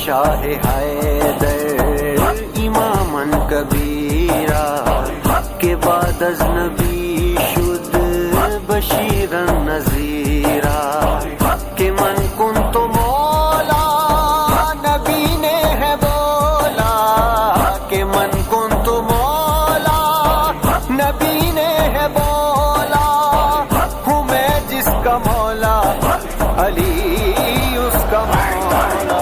شاہ حیدر امامن کبیرہ کے بعد از نبی شد بشیرن نذیرہ کہ من کنت مولا نبی نے ہے بولا کہ من کنت مولا نبی نے ہے بولا ہوں میں جس کا مولا علی اس کا مولا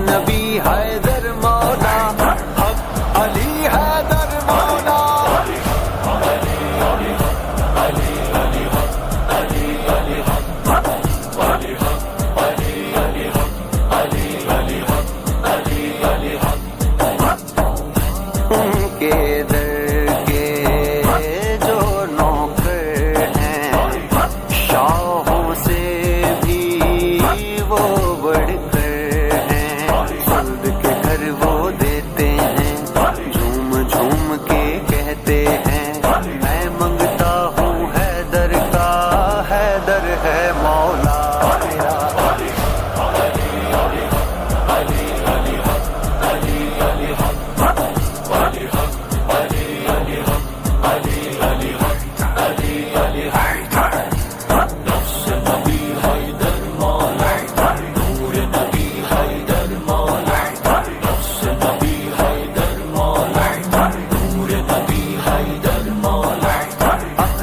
نبی حیدر مولا حق علی حیدر مولا ان کے در کے جو نوکر ہیں شاہوں سے بھی وہ بڑھ وہ دیتے ہیں جھوم جھوم کے کہتے ہیں میں منگتا ہوں حیدر کا حیدر ہے مولا میرا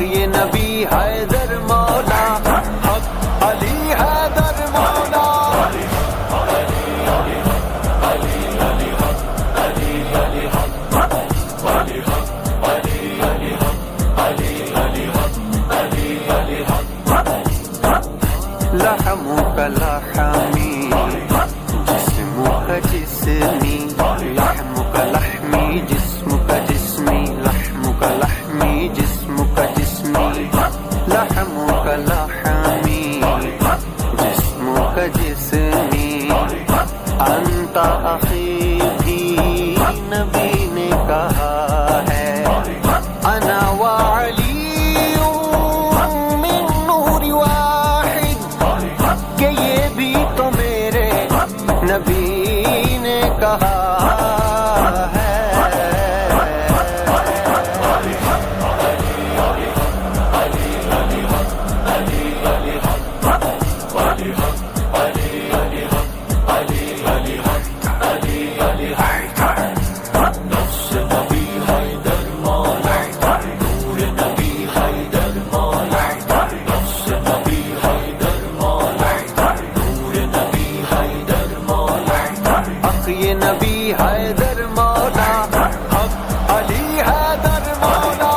یہ نبی حیدر مولا حق علی حیدر مولا لحمك لحمی جسمك جسمی لحمك لحمی جسمك جسمی لحمك لحمی جسمك جسمی لحمك لحمی جسمك جسمی انت اخی بھی نبی نے کہا ہے انا وعلی من نور واحد کہ یہ بھی تو میرے نبی نے کہا ہے یہ نبی حیدر مولا حق علی حیدر مولا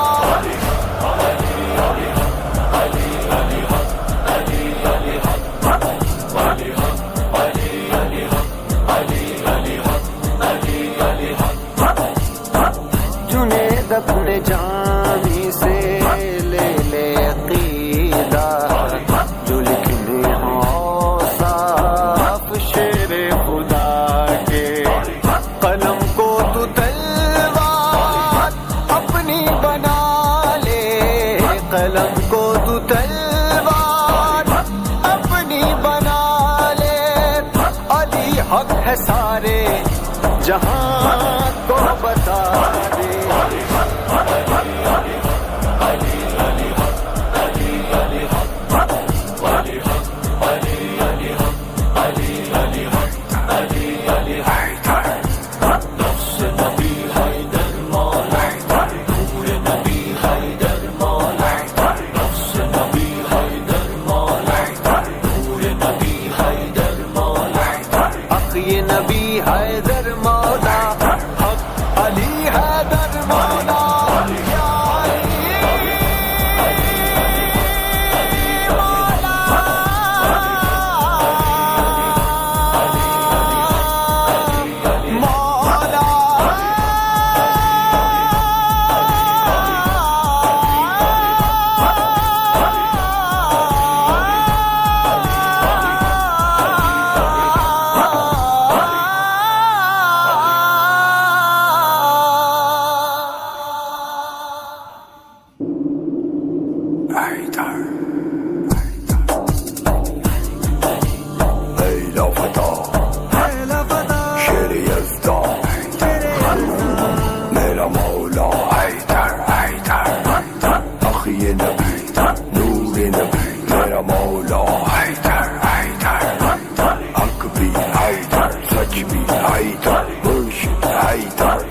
جنید اپنے جانی سے لے لے عقیدہ جو لکھنے ہو صاف شیر حق ہے سارے جہاں کو بتا دے یہ نبی حیدر مولا حق علی حیدر مولا یا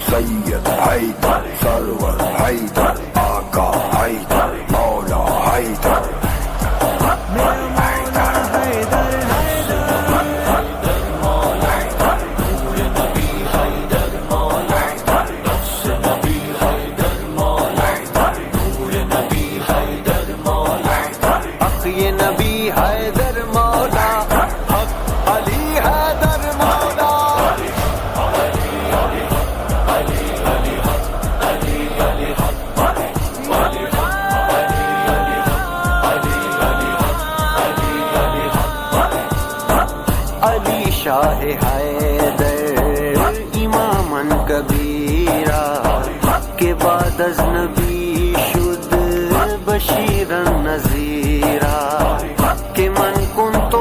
سید حیدر سرور حیدر آقا حیدر مولا حیدر یہ نبی حیدر مولا حق علی حیدر مولا علی شاہ حیدر امامن کبیرہ کے بعد از نبی شد بشیرن نذیرہ کہ من کنت